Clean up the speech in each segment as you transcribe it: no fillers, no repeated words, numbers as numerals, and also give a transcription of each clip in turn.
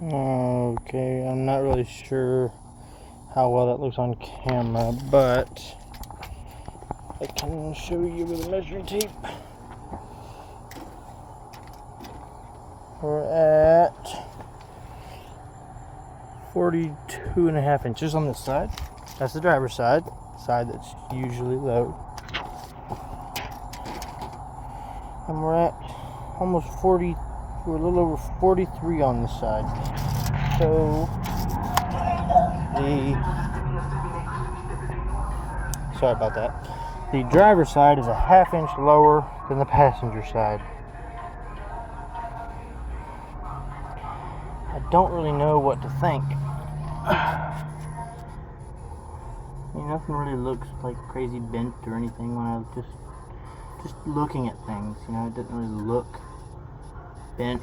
Okay, I'm not really sure how well that looks on camera, but I can show you with a measuring tape. We're at 42.5 inches on this side. That's the driver's side that's usually low. And we're at almost 40, we're a little over 43 on this side. So sorry about that. The driver's side is a ½ inch lower than the passenger side. I don't really know what to think. I mean, nothing really looks like crazy bent or anything when I was just looking at things, you know, it didn't really look bent.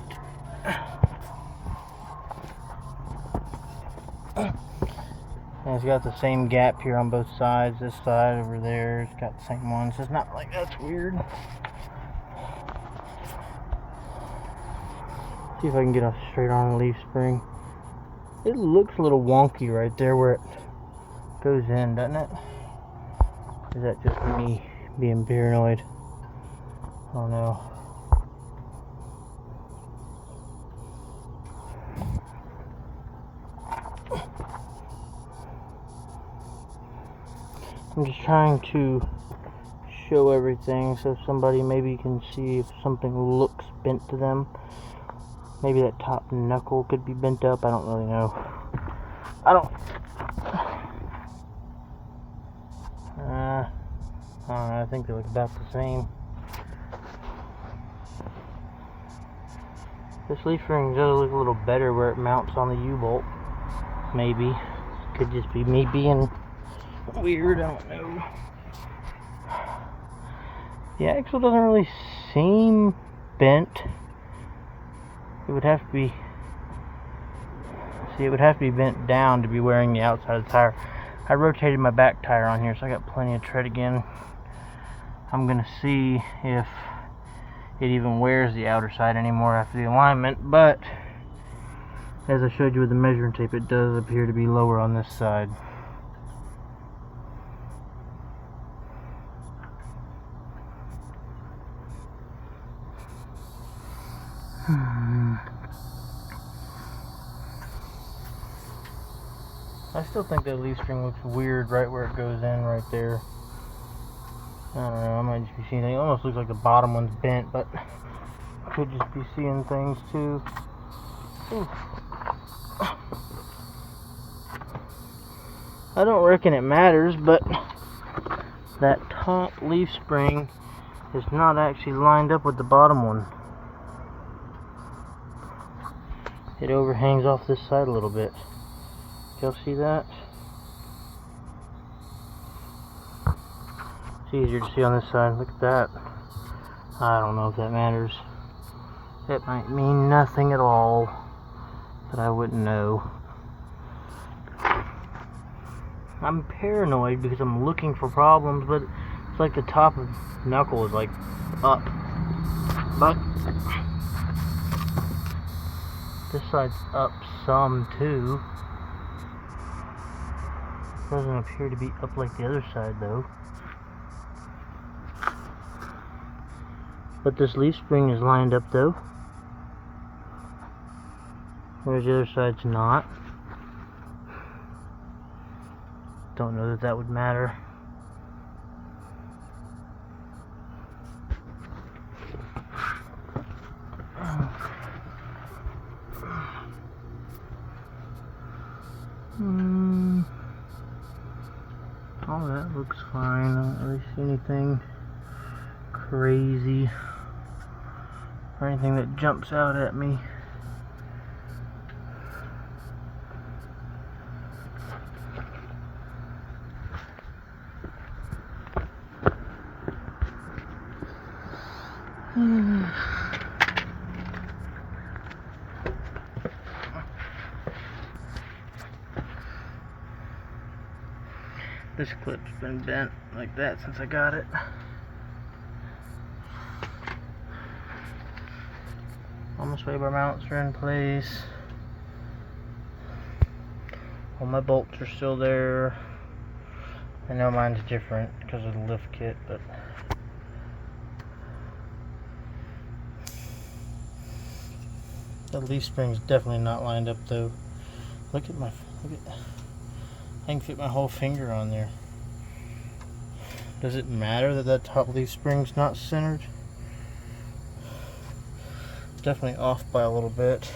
And it's got the same gap here on both sides. This side over there, it's got the same ones. It's not like that's weird. See if I can get a straight on leaf spring. It looks a little wonky right there where it goes in, doesn't it? Is that just me being paranoid? I don't know. I'm just trying to show everything so somebody maybe can see if something looks bent to them. Maybe that top knuckle could be bent up. I don't really know. I don't know. I think they look about the same. This leaf ring does look a little better where it mounts on the U-bolt. Maybe. Could just be me being weird, I don't know. The axle doesn't really seem bent. It would have to be, it would have to be bent down to be wearing the outside of the tire. I rotated my back tire on here, so I got plenty of tread again. I'm gonna see if it even wears the outer side anymore after the alignment, but as I showed you with the measuring tape, it does appear to be lower on this side. I still think that leaf string looks weird right where it goes in right there. I don't know, I might just be seeing it. It almost looks like the bottom one's bent, but I could just be seeing things too. Ooh. I don't reckon it matters, but that top leaf spring is not actually lined up with the bottom one. It overhangs off this side a little bit. Y'all see that? It's easier to see on this side. Look at that. I don't know if that matters. That might mean nothing at all, but I wouldn't know. I'm paranoid because I'm looking for problems, but it's like the top of the knuckle is like up. But this side's up some too. Doesn't appear to be up like the other side though. But this leaf spring is lined up though. Whereas the other side's not. Don't know that that would matter. All that looks fine. I don't really see anything crazy or anything that jumps out at me. This clip's been bent like that since I got it. All my sway bar mounts are in place. Well, my bolts are still there. I know mine's different because of the lift kit, but the leaf spring's definitely not lined up though. Look at I can fit my whole finger on there. Does it matter that that top leaf spring's not centered? Definitely off by a little bit.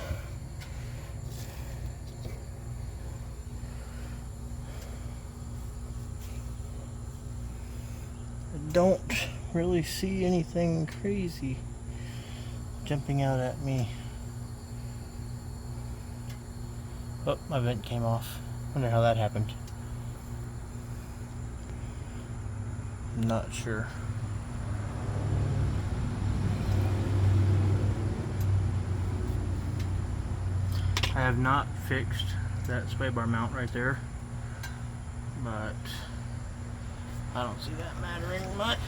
I don't really see anything crazy jumping out at me. Oh, my vent came off. Wonder how that happened. Not sure. I have not fixed that sway bar mount right there, but I don't see that mattering much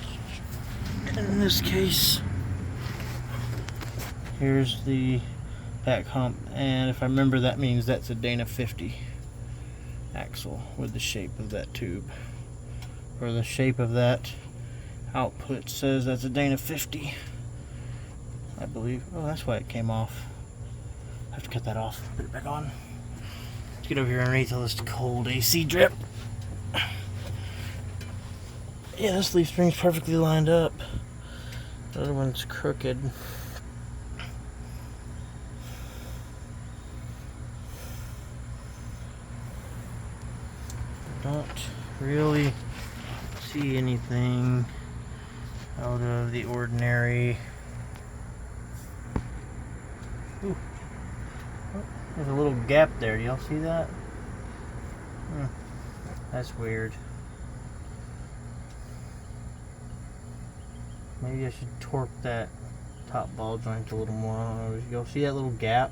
in this case. Here's the back hump, and if I remember, that means that's a Dana 50 axle with the shape of that tube, or the shape of that output says that's a Dana 50, I believe. Oh, that's why it came off. I have to cut that off, put it back on. Let's get over here underneath all this cold AC drip. Yeah, this leaf spring's perfectly lined up. The other one's crooked. Don't really see anything out of the ordinary. Ooh. Oh, there's a little gap there. Do y'all see that? That's weird. Maybe I should torque that top ball joint a little more. I don't know. Y'all see that little gap?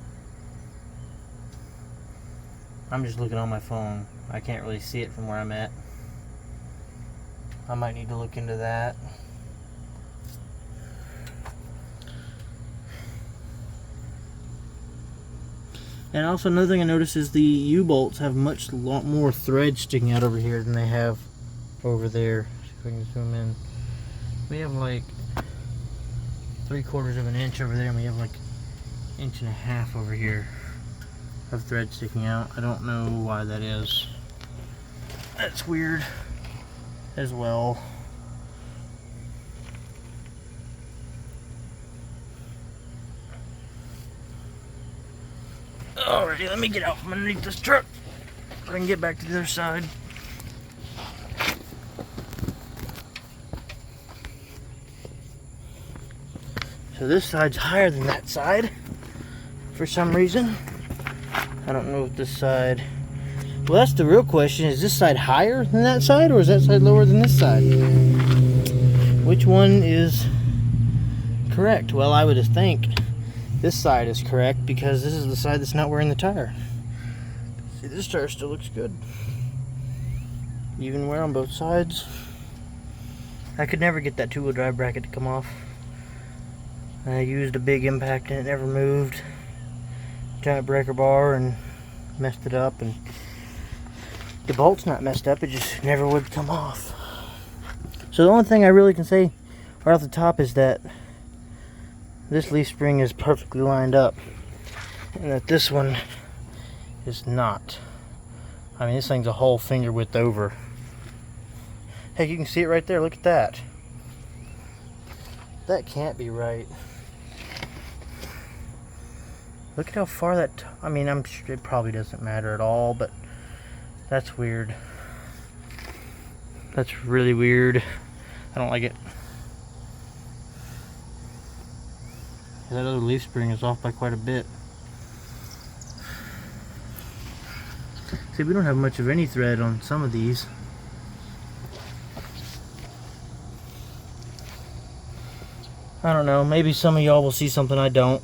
I'm just looking on my phone. I can't really see it from where I'm at. I might need to look into that. And also another thing I noticed is the U-bolts have much more thread sticking out over here than they have over there. See if I can zoom in. We have like 3/4 of an inch over there, and we have like 1.5 inches over here of thread sticking out. I don't know why that is. That's weird as well. Alrighty, let me get out from underneath this truck so I can get back to the other side. So this side's higher than that side for some reason. I don't know if this side... Well, that's the real question. Is this side higher than that side, or is that side lower than this side? Which one is correct? Well, I would think this side is correct because this is the side that's not wearing the tire. See, this tire still looks good. Even wear on both sides. I could never get that two-wheel drive bracket to come off. I used a big impact and it never moved. Giant breaker bar and messed it up, and the bolt's not messed up, it just never would come off. So the only thing I really can say right off the top is that this leaf spring is perfectly lined up and that this one is not. I mean, this thing's a whole finger width over. Heck, you can see it right there. Look at that. That can't be right. Look at how far that... I mean, I'm sure it probably doesn't matter at all, but that's weird. That's really weird. I don't like it. That other leaf spring is off by quite a bit. See, we don't have much of any thread on some of these. I don't know, maybe some of y'all will see something I don't.